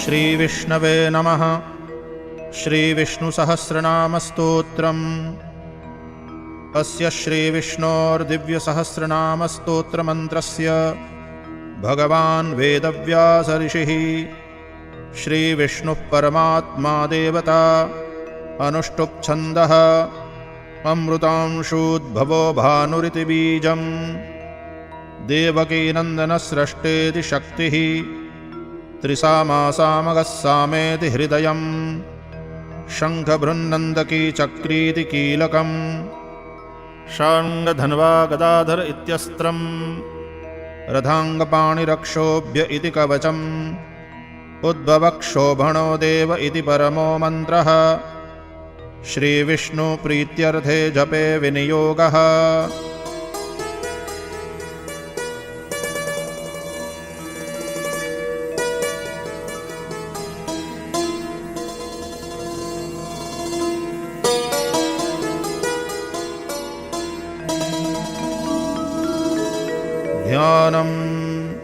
श्रीविष्णवे नमः। श्रीविष्णुसहस्रनामस्तोत्रम्। अस्य श्रीविष्णोर्दिव्यसहस्रनामस्तोत्रमन्त्रस्य भगवान् वेदव्यास ऋषिः श्रीविष्णुः परमात्मा देवता। अनुष्टुप् छन्दः अमृतांशूद्भवो भानुरिति बीजम्। देवकीनन्दनस्रष्टेति शक्तिः त्रिसामासामगः सामेति हृदयम्। शङ्खभृन्नन्दकी चक्रीति कीलकम्। शार्ङ्गधन्वा गदाधर इत्यस्त्रम्। रथाङ्गपाणिरक्षोभ्य इति कवचम्। उद्भवक्षोभणो देव इति परमो मन्त्रः। श्रीविष्णुप्रीत्यर्थे जपे विनियोगः। ध्यानम्।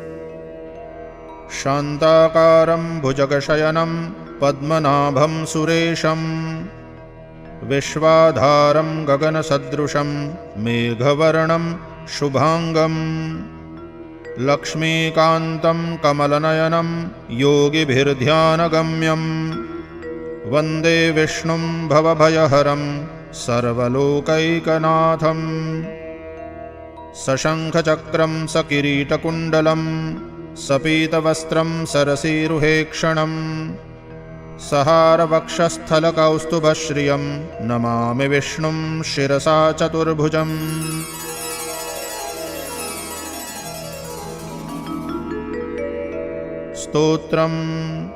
शान्ताकारं भुजगशयनं पद्मनाभं सुरेशं। विश्वाधारं गगनसदृशं मेघवर्णं शुभांगं। लक्ष्मीकान्तं कमलनयनं योगिभिर्ध्यानगम्यं। वन्दे विष्णुं भवभयहरं सर्वलोकैकनाथम्। सशङ्खचक्रं सकिरीटकुण्डलं सपीतवस्त्रं सरसीरुहेक्षणं। सहारवक्षस्थलकौस्तुभश्रियं नमामि विष्णुं शिरसा चतुर्भुजम्। स्तोत्रम्।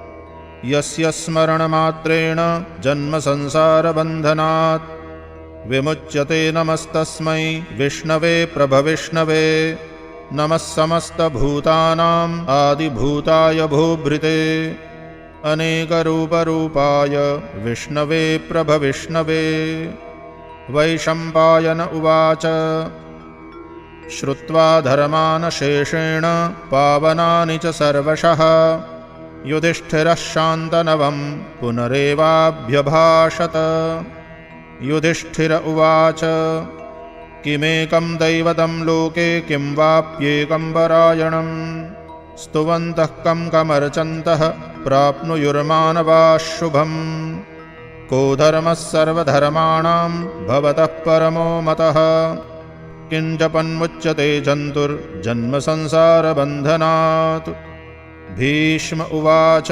यस्य स्मरणमात्रेण जन्मसंसारबन्धनात् विमुच्यते नमस्तस्मै विष्णवे प्रभविष्णवे। नमः समस्तभूतानाम् आदिभूताय भूभृते अनेकरूपरूपाय विष्णवे प्रभविष्णवे। वैशम्पायन उवाच श्रुत्वा धर्मान् शेषेण पावनानि च सर्वशः युधिष्ठिरः शान्तनवं पुनरेवाभ्यभाषत। युधिष्ठिर उवाच किमेकं दैवतं लोके किं वाप्येकं परायणम्। स्तुवन्तः कं कमर्चन्तः प्राप्नुयुर्मानवाः शुभम्। को धर्मः सर्वधर्माणां भवतः परमो मतः। किञ्जपन्मुच्यते जन्तुर्जन्मसंसारबन्धनात्। भीष्म उवाच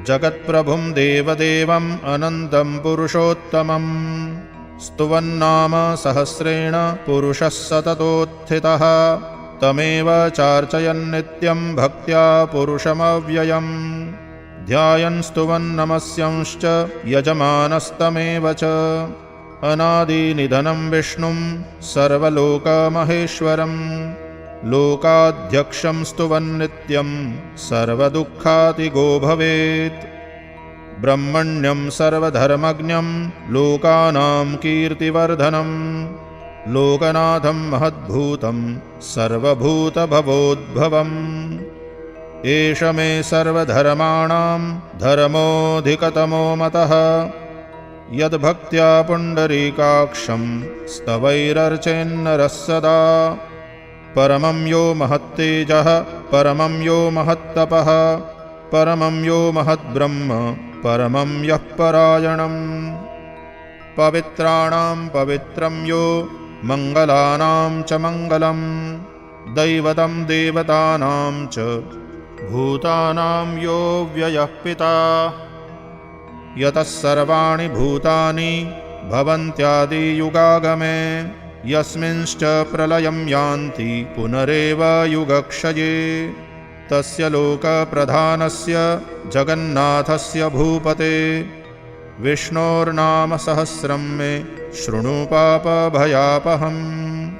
जगत्प्रभुं देवदेवम् अनन्तं पुरुषोत्तमम्। स्तुवन्नाम सहस्रेण पुरुषः सततोत्थितः। तमेव चार्चयन्नित्यं भक्त्या पुरुषमव्ययम्। ध्यायन् स्तुवन्नमस्यांश्च यजमानस्तमेव च। अनादिनिधनं विष्णुं सर्वलोकमहेश्वरम्। लोकाध्यक्षं स्तुवन्नित्यं सर्वदुःखातिगो भवेत्। ब्रह्मण्यं सर्वधर्मज्ञं लोकानां कीर्तिवर्धनम्। लोकनाथं महद्भूतं सर्वभूतभवोद्भवम्। एष मे सर्वधर्माणां धर्मोऽधिकतमो मतः। यद्भक्त्या पुण्डरीकाक्षं स्तवैरर्चेन्नरः सदा। परमं यो महत्तेजः परमं यो महत्तपः परमं यो महद्ब्रह्म परमं यः परायणम्। पवित्राणां पवित्रं यो मङ्गलानां च मङ्गलम्। दैवतं देवतानां च भूतानां यो व्ययः पिता। यतः सर्वाणि भूतानि भवन्त्यादियुगागमे। यस्मिंश्च प्रलयं यान्ति पुनरेव युगक्षये। तस्य लोकप्रधानस्य जगन्नाथस्य भूपते विष्णोर्नाम सहस्रं मे शृणु पापभयापहम्।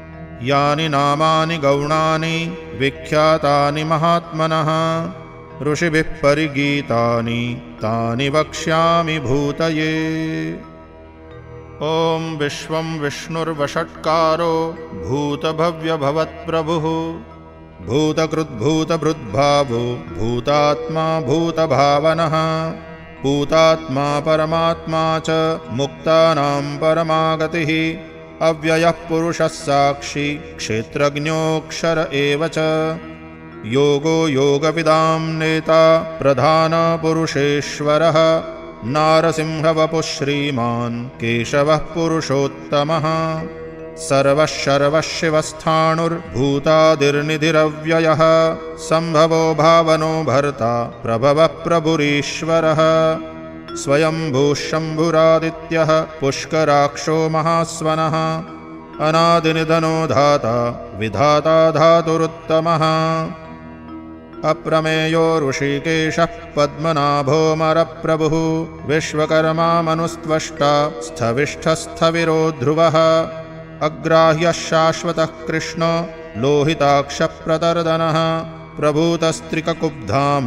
यानि नामानि गौणानि विख्यातानि महात्मनः ऋषिभिः परिगीतानि तानि वक्ष्यामि भूतये। ॐ विश्वं विष्णुर्वषट्कारो भूतभव्यभवत्प्रभुः भूतकृद्भूतभृद्भावो भूतात्मा भूतभावनः भूतात्मा परमात्मा च मुक्तानां परमागतिः अव्ययः पुरुषः साक्षी क्षेत्रज्ञोऽक्षर एव च योगो योगविदां नेता प्रधानपुरुषेश्वरः नारसिंहवपुः श्रीमान् केशवः पुरुषोत्तमः सर्वः सर्वशिवस्थाणुर्भूतादिर्निधिरव्ययः सम्भवो भावनो भर्ता प्रभवः प्रभुरीश्वरः स्वयंभूः शम्भुरादित्यः पुष्कराक्षो महास्वनः अनादिनिधनो धाता विधाता धातुरुत्तमः अप्रमेयो ऋषिकेशः पद्मनाभोऽमरप्रभुः विश्वकर्मा मनुस्त्वष्टा स्थविष्ठस्थविरो ध्रुवः अग्राह्यः शाश्वतः कृष्ण लोहिताक्षप्रतर्दनः प्रभूतस्त्रिककुब्धाम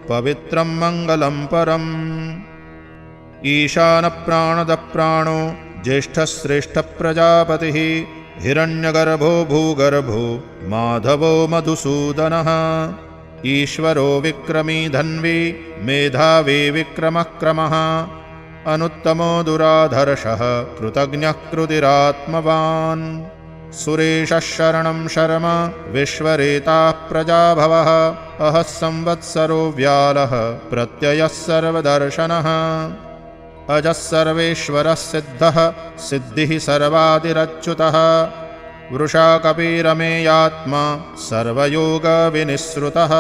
पवित्रं मङ्गलं परम् ईशानप्राणदप्राणो ज्येष्ठश्रेष्ठप्रजापतिः हिरण्यगर्भो भूगर्भो माधवो मधुसूदनः ईश्वरो विक्रमी धन्वी मेधावी विक्रमक्रमः अनुत्तमो दुराधर्षः कृतज्ञः कृतिरात्मवान् सुरेशः शरणं शर्म विश्वरेताः प्रजाभवः अहः संवत्सरो व्यालः प्रत्ययः सर्वदर्शनः अजः सर्वेश्वरः सिद्धः सिद्धिः सर्वादिरच्युतः वृषा कपिरमेयात्मा सर्वयोगविनिःसृतः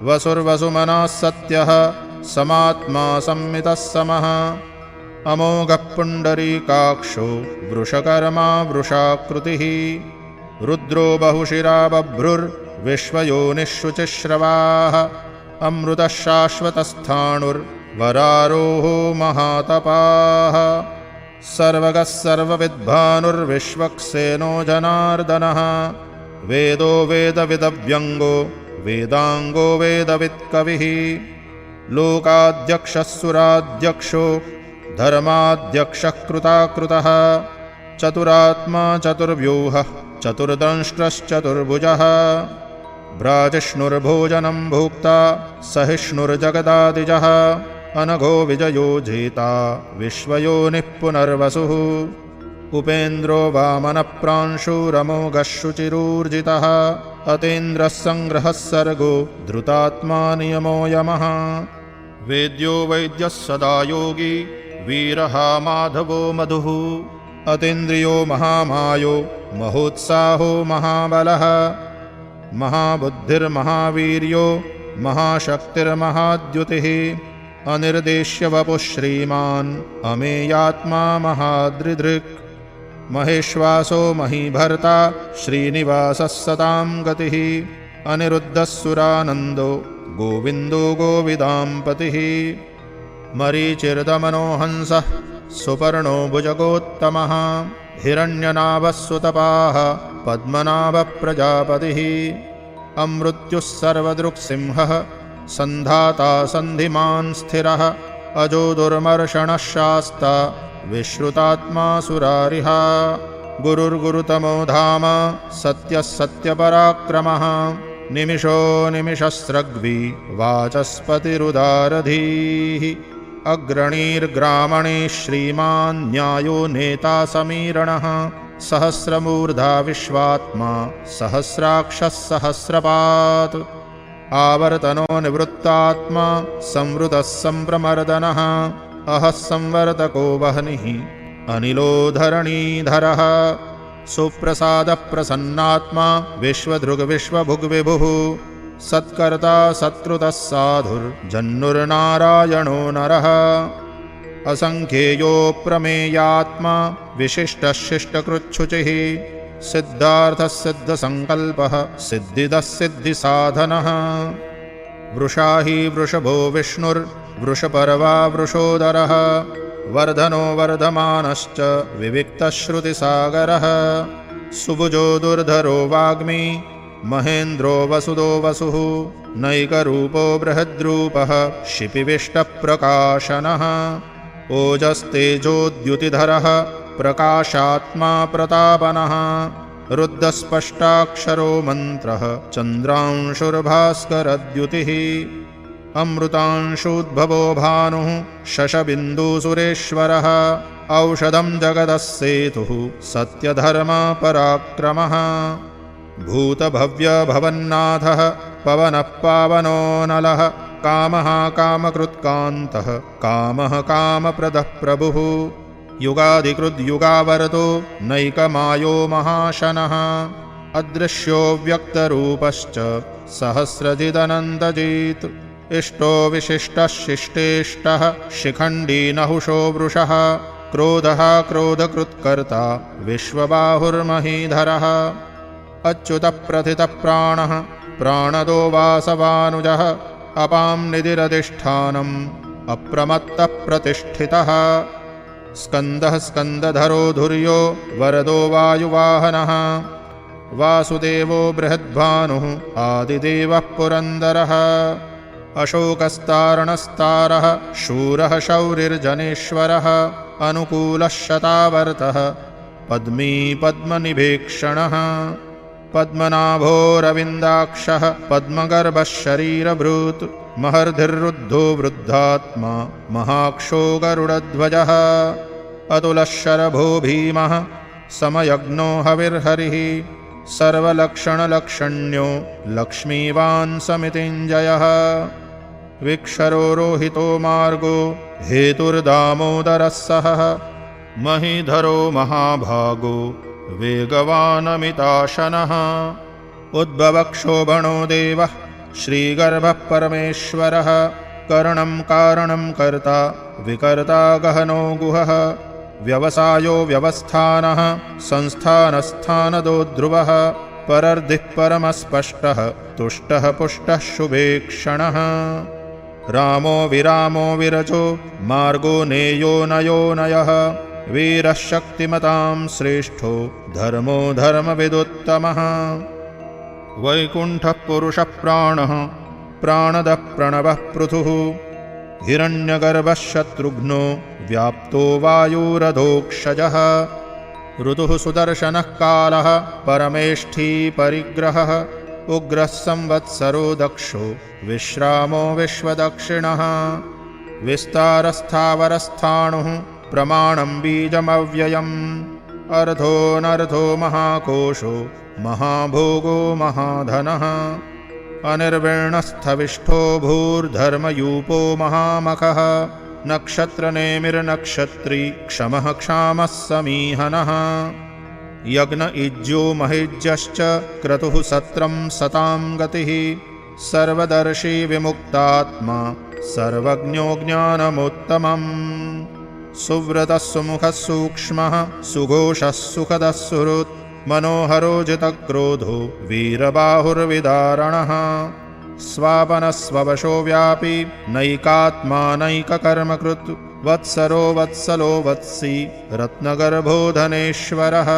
वसुर्वसुमनः सत्यः समात्मा संमितः समः अमोघः पुण्डरीकाक्षो वृषकर्मा वृषाकृतिः रुद्रो बहुशिरा बभ्रुर्विश्वयोनिःशुचिश्रवाः अमृतः शाश्वतस्थाणुर्वरारोहो महातपाः सर्वगः सर्वविद्भानुर्विश्वक्सेनो जनार्दनः वेदो वेदविदव्यङ्गो वेदाङ्गो वेदवित्कविः लोकाध्यक्षः सुराध्यक्षो धर्माध्यक्षः कृताकृतः चतुरात्मा चतुर्व्यूहः चतुर्दंष्ट्रश्चतुर्भुजः भ्राजिष्णुर्भोजनं भोक्ता सहिष्णुर्जगदादिजः अनघो विजयो जेता विश्वयोनिः पुनर्वसुः उपेन्द्रो वामनप्रांशुरमोघः शुचिरूर्जितः अतीन्द्रः सङ्ग्रहः सर्गो धृतात्मा नियमो यमः वेद्यो वैद्यः सदा योगी वीरः माधवो मधुः अतीन्द्रियो महामायो महोत्साहो महाबलः महाबुद्धिर्महावीर्यो महाशक्तिर्महाद्युतिः अनिर्देश्य वपुः श्रीमान् अमेयात्मा महादृदृक् महेश्वासो महीभर्ता श्रीनिवासः सतां गतिः अनिरुद्धः सुरानन्दो गोविन्दो गोविदाम्पतिः मरीचिर्दमनो हंसः सुपर्णो भुजगोत्तमः हिरण्यनाभः सुतपाः पद्मनाभप्रजापतिः अमृत्युः सर्वदृक्सिंहः सन्धाता सन्धिमान् स्थिरः अजो दुर्मर्षणः शास्ता विश्रुतात्मा सुरारिः गुरुर्गुरुतमो धाम सत्यः सत्यपराक्रमः निमिषो निमिषस्रग्वी वाचस्पतिरुदारधीः अग्रणीर्ग्रामणे श्रीमान् न्यायो नेता समीरणः सहस्रमूर्धा विश्वात्मा सहस्राक्षः सहस्रपात् आवर्तनो निवृत्तात्मा संवृतः सम्प्रमर्दनः अहः संवर्तको वह्निः अनिलो धरणीधरः सुप्रसादः प्रसन्नात्मा विश्वधृग्विश्वभुग्विभुः सत्कर्ता सत्कृतः साधुर्जन्नुर्नारायणो नरः असङ्ख्येयो प्रमेयात्मा विशिष्टः शिष्टकृच्छुचिः सिद्धार्थः सिद्धसङ्कल्पः सिद्धिदः सिद्धिसाधनः वृषा हि वृषभो विष्णुर्वृषपर्वा वृषोदरः वर्धनो वर्धमानश्च विविक्तश्रुतिसागरः सुभुजो दुर्धरो वाग्मी महेन्द्रो वसुदो वसुः नैकरूपो बृहद्रूपः शिपिविष्टप्रकाशनः ओजस्तेजोद्युतिधरः प्रकाशात्मा प्रतापनः रुद्धस्पष्टाक्षरो मन्त्रः चन्द्रांशुर्भास्करद्युतिः अमृतांशोद्भवो भानुः शशबिन्दुसुरेश्वरः औषधं जगदस्सेतुः सत्यधर्मपराक्रमः भूतभव्यभवन्नाथः पवनः पावनो नलः कामः कामकृत्कान्तः कामः कामप्रदः प्रभुः युगादिकृद्युगावरतो नैकमायो महाशनः अदृश्यो व्यक्तरूपश्च सहस्रजिदनन्तजित् इष्टो विशिष्टः शिष्टेष्टः शिखण्डी नहुषो वृषः क्रोधः क्रोधकृत्कर्ता विश्वबाहुर्महीधरः अच्युतप्रथितः प्राणः प्राणदो वासवानुजः अपां निधिरधिष्ठानम् अप्रमत्तः प्रतिष्ठितः स्कन्दः स्कन्दधरो धुर्यो वरदो वायुवाहनः वासुदेवो बृहद्भानुः आदिदेवः पुरन्दरः अशोकस्तारणस्तारः शूरः शौरिर्जनेश्वरः अनुकूलः शतावर्तः पद्मी पद्मनिभीक्षणः पद्मनाभोरविन्दाक्षः पद्मगर्भः शरीरभृत् महर्धिर्रुद्धो वृद्धात्मा महाक्षो गरुडध्वजः अतुलः शरभो भीमः समयज्ञो हविर्हरिः सर्वलक्षणलक्षण्यो लक्ष्मीवान् समितिञ्जयः विक्षरो रोहितो मार्गो हेतुर्दामोदरः सहः महीधरो महाभागो वेगवानमिताशनः उद्भवक्षोभणो देवः श्रीगर्भः परमेश्वरः करणं कारणं कर्ता विकर्ता गहनो गुहः व्यवसायो व्यवस्थानः संस्थानस्थानदो ध्रुवः परर्धिः परमस्पष्टः तुष्टः पुष्टः शुभेक्षणः रामो विरामो विरचो मार्गो नेयो नयो नयः वीरः शक्तिमतां श्रेष्ठो धर्मो धर्मविदुत्तमः वैकुण्ठः पुरुषः प्राणः प्राणदः प्रणवः पृथुः हिरण्यगर्भः शत्रुघ्नो व्याप्तो वायुरधोक्षजः ऋतुः सुदर्शनः कालः परमेष्ठी परिग्रहः उग्रः संवत्सरो दक्षो विश्रामो विश्वदक्षिणः विस्तारस्थावरस्थाणुः प्रमाणं बीजमव्ययम् अर्धोऽनर्धो महाकोशो महाभोगो महाधनः अनिर्विण्णस्थविष्ठो भूर्धर्मयूपो महामखः नक्षत्रनेमिर्नक्षत्री क्षमः क्षामः समीहनः यज्ञ इज्यो महिज्यश्च क्रतुः सत्रं सतां गतिः सर्वदर्शी विमुक्तात्मा सर्वज्ञो ज्ञानमुत्तमम् सुव्रतः सुमुखः सूक्ष्मः सुघोषः सुखदः सुहृत् मनोहरो जितक्रोधो वीरबाहुर्विदारणः स्वापनस्ववशो व्यापी नैकात्मानैककर्मकृत् वत्सरो वत्सलो वत्सी रत्नगर्भो धनेश्वरः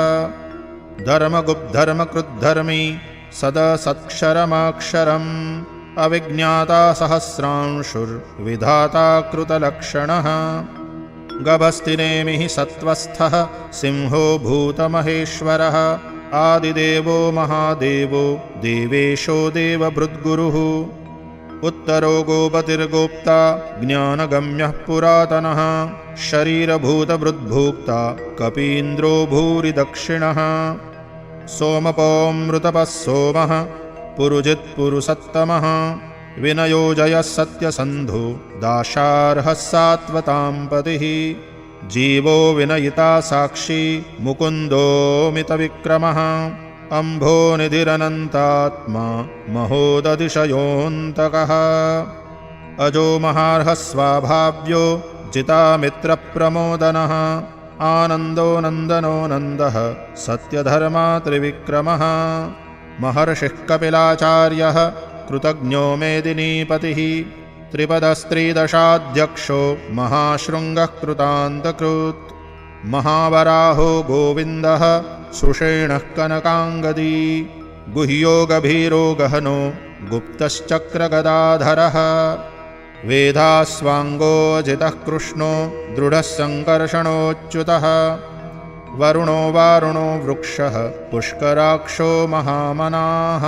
धर्मगुप्धर्मकृद्धर्मी सदसत्क्षरमाक्षरम् अविज्ञाता सहस्रांशुर्विधाता कृतलक्षणः गभस्तिनेमिः सत्त्वस्थः सिंहो भूतमहेश्वरः आदिदेवो महादेवो देवेशो देवभृद्गुरुः उत्तरो गोपतिर्गोप्ता ज्ञानगम्यः पुरातनः शरीरभूतभृद्भोक्ता कपीन्द्रो भूरि दक्षिणः सोमपोऽमृतपः सोमः पुरुजित्पुरुसत्तमः विनयो जयः सत्यसन्धो दाशार्हः सात्वतां पतिः जीवो विनयिता साक्षी मुकुन्दोऽमितविक्रमः अम्भोनिधिरनन्तात्मा महोदतिशयोऽन्तकः अजो महार्हः स्वाभाव्यो जितामित्रप्रमोदनः आनन्दो नन्दनो नन्दः सत्यधर्मा त्रिविक्रमः महर्षिः कपिलाचार्यः कृतज्ञो मेदिनीपतिः त्रिपदस्त्रिदशाध्यक्षो महाशृङ्गः कृतान्तकृत् महावराहो गोविन्दः सुषेणः कनकाङ्गदी गुह्यो गभीरो गहनो गुप्तश्चक्रगदाधरः वेदास्वाङ्गोऽजितः कृष्णो दृढः सङ्कर्षणोच्युतः वरुणो वारुणो वृक्षः पुष्कराक्षो महामनाः।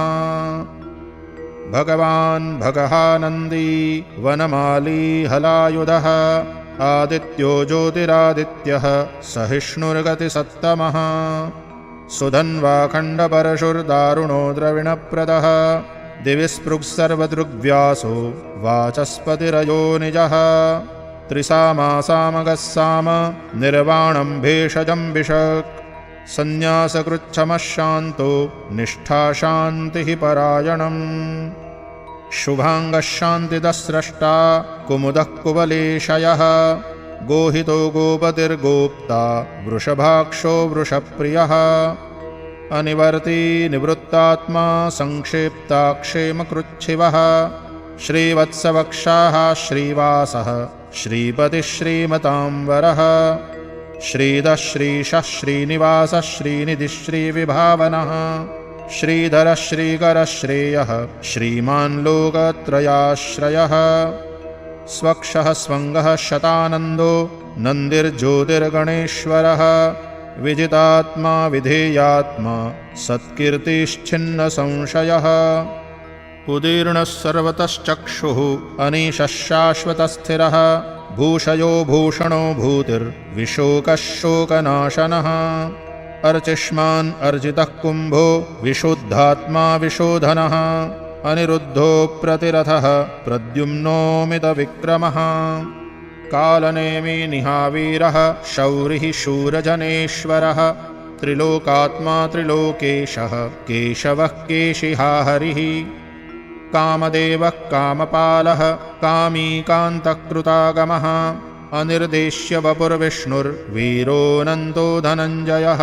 भगवान् भगहानन्दी वनमाली हलायुधः आदित्यो ज्योतिरादित्यः सहिष्णुर्गतिसत्तमः सुधन्वाखण्डपरशुर्दारुणो द्रविणप्रदः दिवि स्पृक्सर्वदृग्व्यासो वाचस्पतिरयो निजः त्रिसामासामगः साम निर्वाणं भेषजं विशक् संन्यासकृच्छमः शान्तो निष्ठा शान्तिः परायणम् शुभाङ्गः शान्तिदस्रष्टा कुमुदः कुवलेशयः गोहितो गोपतिर्गोप्ता वृषभाक्षो वृषप्रियः अनिवर्ती निवृत्तात्मा संक्षेप्ता क्षेमकृच्छिवः श्रीवत्सवक्षाः श्रीवासः श्रीपतिः श्रीमताम्बरः श्रीधः श्रीशः श्रीनिवासः श्रीनिधिः श्रीविभावनः श्रीधरः श्रीकरः श्रेयः श्रीमान् लोकत्रयाश्रयः स्वक्षः स्वङ्गः शतानन्दो नन्दिर्ज्योतिर्गणेश्वरः विजितात्मा विधेयात्मा सत्कीर्तिश्छिन्नसंशयः उदीर्णः सर्वतश्चक्षुः अनीशः शाश्वतस्थिरः भूषयो भूषणो भूतिर्विशोकः शोकनाशनः अर्चिष्मान् अर्जितः कुम्भो विशुद्धात्मा विशोधनः अनिरुद्धो प्रतिरथः प्रद्युम्नोमितविक्रमः कालनेमी निहावीरः शौरिः शूरजनेश्वरः त्रिलोकात्मा त्रिलोकेशः केशवः केशिहा हरिः कामदेवः कामपालः कामीकान्तकृतागमः अनिर्देश्य वपुर्विष्णुर्वीरोऽनन्तो धनञ्जयः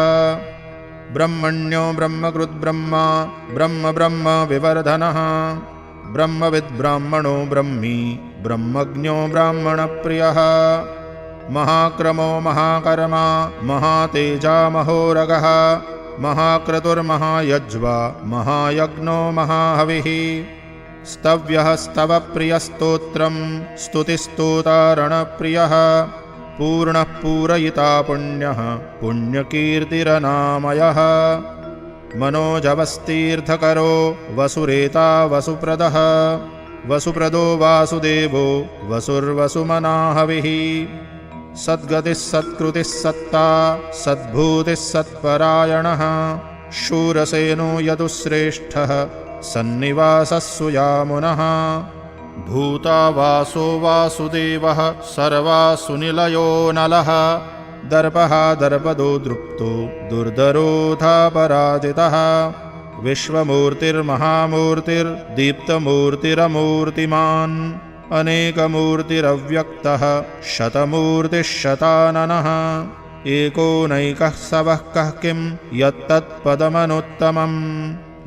ब्रह्मण्यो ब्रह्मकृद्ब्रह्मा ब्रह्म ब्रह्म विवर्धनः ब्रह्मविद्ब्राह्मणो ब्रह्मी ब्रह्मज्ञो ब्राह्मणप्रियः महाक्रमो महाकर्मा महातेजा महोरगः महाक्रतुर्महायज्वा महायज्ञो महाहविः स्तव्यः स्तवप्रियस्तोत्रं स्तुतिस्तोतारणप्रियः पूर्णः पूरयिता पुण्यः पुण्यकीर्तिरनामयः मनोजवस्तीर्थकरो वसुरेता वसुप्रदः वसुप्रदो वासुदेवो वसुर्वसुमनाहविः सद्गतिः सत्कृतिः सत्ता सद्भूतिः सत्परायणः शूरसेनो यदुश्रेष्ठः सन्निवासः सुयामुनः भूता वासो वासुदेवः सर्वासुनिलयो नलः दर्पः दर्पदो दृप्तो दुर्धरोऽथापराजितः विश्वमूर्तिर्महामूर्तिर्दीप्तमूर्तिरमूर्तिमान् अनेकमूर्तिरव्यक्तः शतमूर्तिः शताननः एको नैकः सवः कः किं यत्तत्पदमनुत्तमम्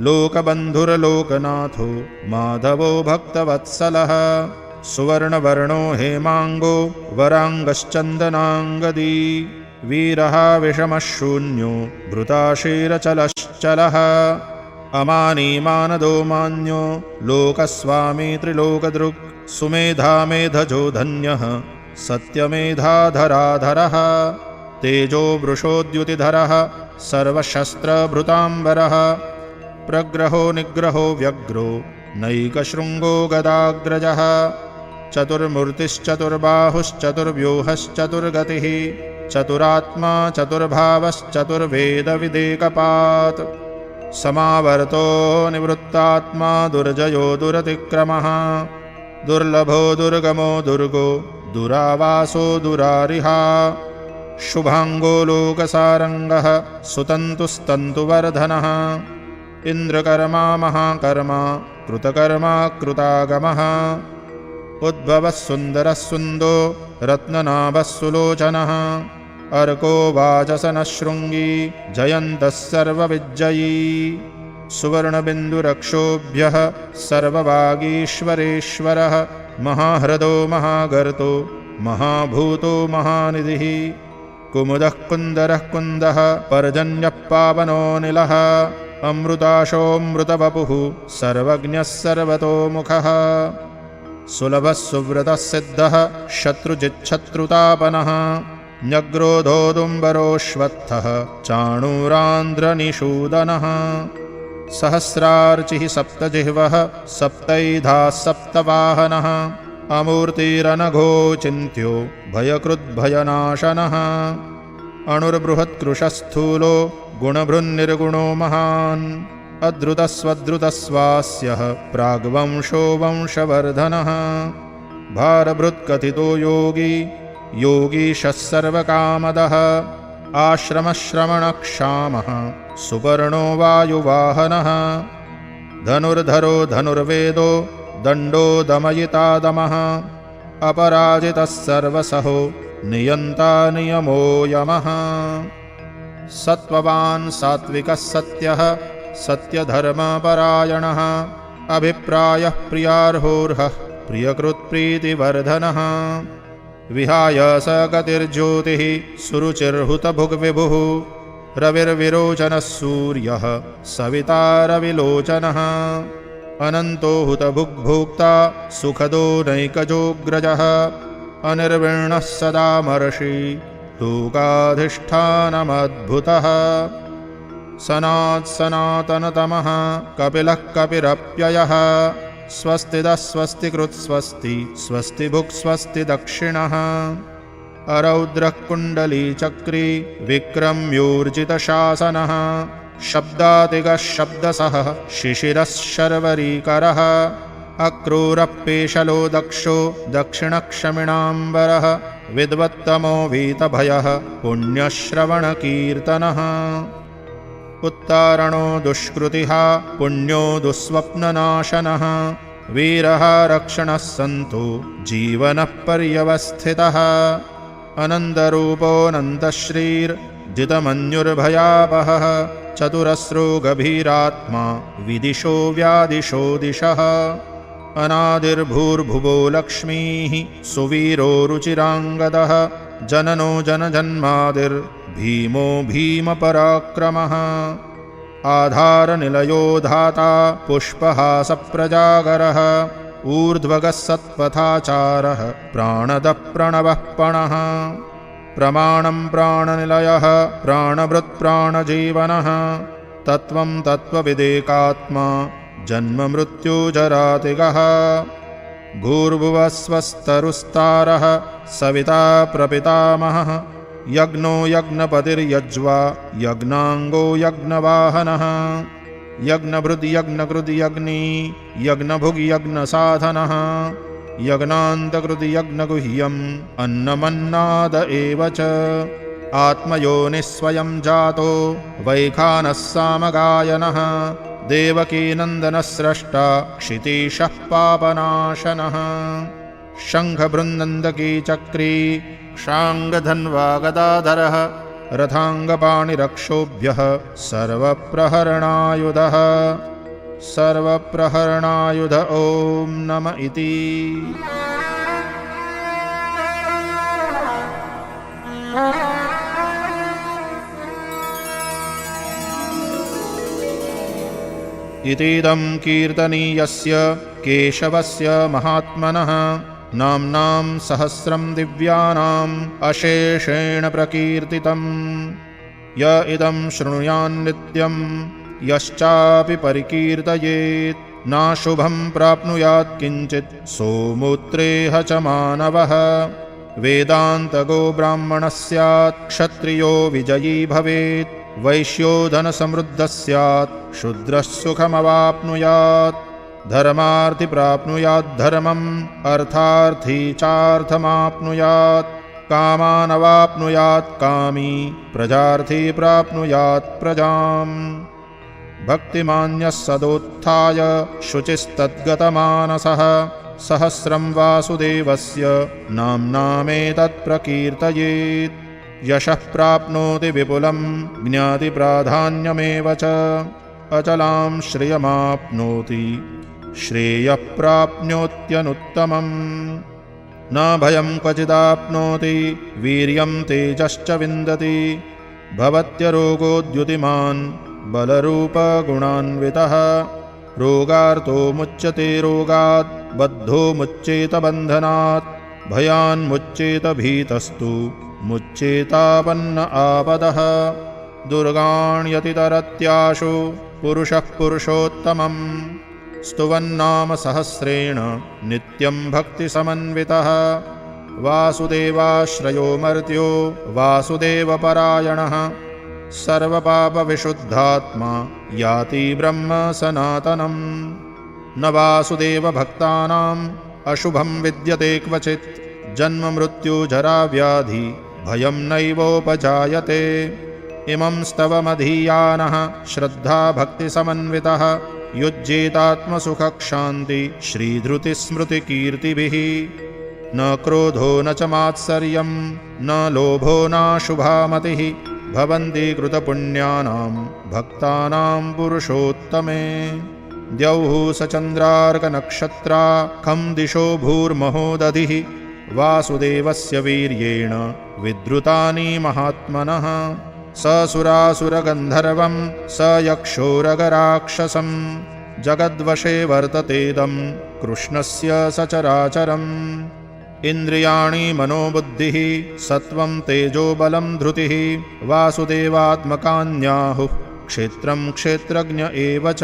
लोकबन्धुर्लोकनाथो माधवो भक्तवत्सलः सुवर्णवर्णो हेमाङ्गो वराङ्गश्चन्दनाङ्गदी वीरः विषमः शून्यो भृताशीरचलश्चलः अमानी मानदो मान्यो लोकस्वामी त्रिलोकदृक् सुमेधा मेधजो धन्यः सत्यमेधाधराधरः तेजो वृषोद्युतिधरः सर्वशस्त्रभृताम्बरः प्रग्रहो निग्रहो व्यग्रो नैकशृङ्गो गदाग्रजः चतुर्मूर्तिश्चतुर्बाहुश्चतुर्व्यूहश्चतुर्गतिः चतुरात्मा चतुर्भावश्चतुर्वेदविदेकपात् समावर्तो निवृत्तात्मा दुर्जयो दुरतिक्रमः दुर्लभो दुर्गमो दुर्गो दुरावासो दुरारिहा शुभाङ्गो लोकसारङ्गः सुतन्तुस्तन्तुवर्धनः इन्द्रकर्मा महाकर्मा कृतकर्मा कृतागमः उद्भवः सुन्दरः सुन्दो रत्ननाभः सुलोचनः अर्को वाचसनः शृङ्गी जयन्तः सर्वविज्जयी सुवर्णबिन्दुरक्षोभ्यः सर्ववागीश्वरेश्वरः महाह्रदो महागर्तो महाभूतो महानिधिः कुमुदः कुन्दरः कुन्दः पर्जन्यः पावनोऽनिलः अमृताशोऽमृतवपुः सर्वज्ञः सर्वतोमुखः सुलभः सुव्रतः सिद्धः शत्रुजिच्छत्रुतापनः न्यग्रोधोदुम्बरोऽश्वत्थः चाणूरान्ध्रनिषूदनः सहस्रार्चिः सप्तजिह्वः सप्तैधाः सप्तवाहनः अमूर्तिरनघो चिन्त्यो भयकृद्भयनाशनः अणुर्बृहत्कृशस्थूलो गुणभृन्निर्गुणो महान् अद्रुतस्वद्रुतस्वास्यः प्राग्वंशो वंशवर्धनः भारभृत्कथितो योगी योगीशः सर्वकामदः आश्रमश्रवणक्षामः सुपर्णो वायुवाहनः धनुर्धरो धनुर्वेदो दण्डो दमयिता दमः अपराजितः सर्वसहो नियन्ता नियमो यमः सत्त्ववान् सात्विकः सत्यः सत्यधर्मपरायणः अभिप्रायः प्रियार्होर्हः प्रियकृत्प्रीतिवर्धनः विहाय स गतिर्ज्योतिः सुरुचिर्हुतभुग्विभुः रविर्विरोचनः सूर्यः सविता रविलोचनः अनन्तो हुतभुग्भोक्ता सुखदो नैकजोऽग्रजः अनिर्विण्णः सदा महर्षि लोकाधिष्ठानमद्भुतः सनात्सनातनतमः कपिलः कपिरप्ययः स्वस्तिदः स्वस्तिकृत्स्वस्ति स्वस्तिभुक् स्वस्ति दक्षिणः अरौद्रः कुण्डलीचक्री विक्रम्योर्जितशासनः शब्दातिगः शब्दसः शिशिरः शर्वरीकरः अक्रूरः पेशलो दक्षो दक्षिणक्षमिणाम्बरः विद्वत्तमो वीतभयः पुण्यश्रवणकीर्तनः उत्तारणो दुष्कृतिः पुण्यो दुःस्वप्ननाशनः वीरः रक्षणः सन्तो जीवनः पर्यवस्थितः अनन्दरूपोऽनन्तश्रीर्जितमन्युर्भयापहः चतुरस्रो गभीरात्मा विदिशो व्यादिशो दिशः अनादिर्भूर्भुवो लक्ष्मीः सुवीरो रुचिराङ्गदः जननो जनजन्मादिर्भीमो भीमपराक्रमः आधारनिलयो धाता पुष्पहासप्रजागरः ऊर्ध्वगः सत्पथाचारः प्राणदः प्रणवः पणः प्रमाणं प्राणनिलयः प्राणभृत्प्राणजीवनः तत्त्वं तत्त्वविदेकात्मा जन्ममृत्युजरातिगः भूर्भुवस्वस्तरुस्तारः सविता प्रपितामहः यज्ञो यज्ञपतिर्यज्वा यज्ञाङ्गो यज्ञवाहनः यज्ञभृद्यज्ञकृद्यज्ञी यज्ञभुग्यज्ञसाधनः यज्ञान्तकृद्यज्ञगुह्यम् अन्नमन्नाद एव च आत्मयोनिस्वयं जातो वैखानः सामगायनः देवकीनन्दनस्रष्टा क्षितीशः पापनाशनः शङ्खबृन्दकी चक्री शाङ्गधन्वा गदाधरः रथाङ्गपाणिरक्षोभ्यः सर्वप्रहरणायुधः सर्वप्रहरणायुध ॐ नम इति। इतीदं कीर्तनीयस्य केशवस्य महात्मनः नाम्नां सहस्रं दिव्यानाम् अशेषेण प्रकीर्तितम् य इदं शृणुयान्नित्यं यश्चापि परिकीर्तयेत् नाशुभं प्राप्नुयात् किञ्चित् सोमूत्रेह च मानवः वेदान्तगो ब्राह्मणः स्यात् क्षत्रियो विजयी भवेत् वैश्यो धनसमृद्धः स्यात् शूद्रः सुखमवाप्नुयात् धर्मार्थी प्राप्नुयात् धर्मम् अर्थार्थी चार्थमाप्नुयात् कामानवाप्नुयात् कामी प्रजार्थी प्राप्नुयात् प्रजाम् भक्तिमान्यः सदोत्थाय शुचिस्तद्गतमानसः सहस्रं वासुदेवस्य नाम्नामेतत् प्रकीर्तयेत् यशः प्राप्नोति विपुलं ज्ञातिप्राधान्यमेव च अचलां श्रियमाप्नोति श्रेयः प्राप्नोत्यनुत्तमम् न भयं क्वचिदाप्नोति वीर्यं तेजश्च विन्दति भवत्यरोगोद्युतिमान् बलरूपगुणान्वितः रोगार्तो मुच्यते रोगात् बद्धो मुच्येत बन्धनात् भयान्मुच्येत भीतस्तु मुच्येतावन्न आपदः दुर्गाण्यतितरत्याशु पुरुषः पुरुषोत्तमम् स्तुवन्नाम सहस्रेण नित्यं भक्तिसमन्वितः वासुदेवाश्रयो मर्त्यो वासुदेवपरायणः सर्वपापविशुद्धात्मा याति ब्रह्म सनातनम् न वासुदेवभक्तानाम् अशुभं विद्यते क्वचित् जन्ममृत्युजराव्याधि भयं नैवोपजायते इमं स्तवमधीयानः श्रद्धाभक्तिसमन्वितः युज्येतात्मसुखक्षान्ति श्रीधृतिस्मृतिकीर्तिभिः न क्रोधो न च मात्सर्यं न लोभो नाशुभा मतिः भवन्ति कृतपुण्यानां भक्तानां पुरुषोत्तमे द्यौः स चन्द्रार्कनक्षत्रा खं दिशो भूर्महो दधिः वासुदेवस्य वीर्येण विद्रुतानि महात्मनः स सुरासुरगन्धर्वं स यक्षोरगराक्षसं जगद्वशे वर्ततेदं कृष्णस्य सचराचरम् इन्द्रियाणि मनोबुद्धिः सत्वं तेजोबलं धृतिः वासुदेवात्मकान्याहुः क्षेत्रं क्षेत्रज्ञ एव च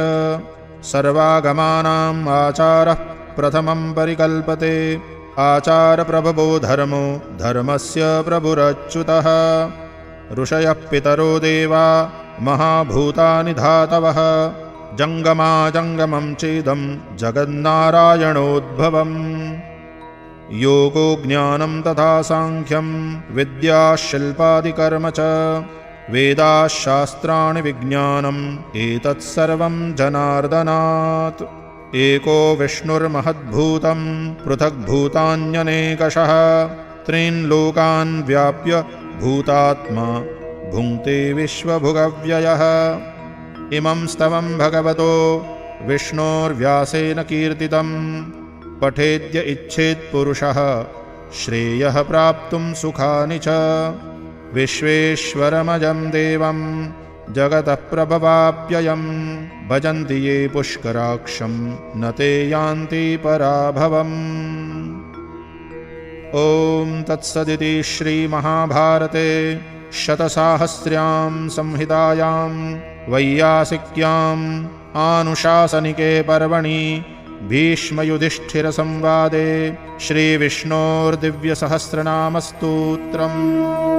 सर्वागमानाम् आचारः प्रथमं परिकल्पते आचारप्रभवो धर्मो धर्मस्य प्रभुरच्युतः ऋषयः पितरो देवा महाभूतानि धातवः जङ्गमाजङ्गमं चेदं जगन्नारायणोद्भवम् योगो ज्ञानं तथा साङ्ख्यं विद्या शिल्पादिकर्म च वेदाः शास्त्राणि विज्ञानम् एतत्सर्वं जनार्दनात् एको विष्णुर्महद्भूतं पृथग्भूतान्यनेकशः त्रीन् लोकान् व्याप्य भूतात्मा भुङ्क्ते विश्वभुगव्ययः इमं स्तवं भगवतो विष्णोर्व्यासेन कीर्तितं पठेद्य इच्छेत्पुरुषः श्रेयः प्राप्तुं सुखानि च विश्वेश्वरमजं देवं जगतः प्रभवाप्ययं भजन्ति ये पुष्कराक्षं न ते यान्ति पराभवम् ॐ तत्सदिति श्रीमहाभारते शतसाहस्र्यां संहितायां वैयासिक्याम् आनुशासनिके पर्वणि भीष्मयुधिष्ठिरसंवादे श्रीविष्णोर्दिव्यसहस्रनामस्तोत्रम्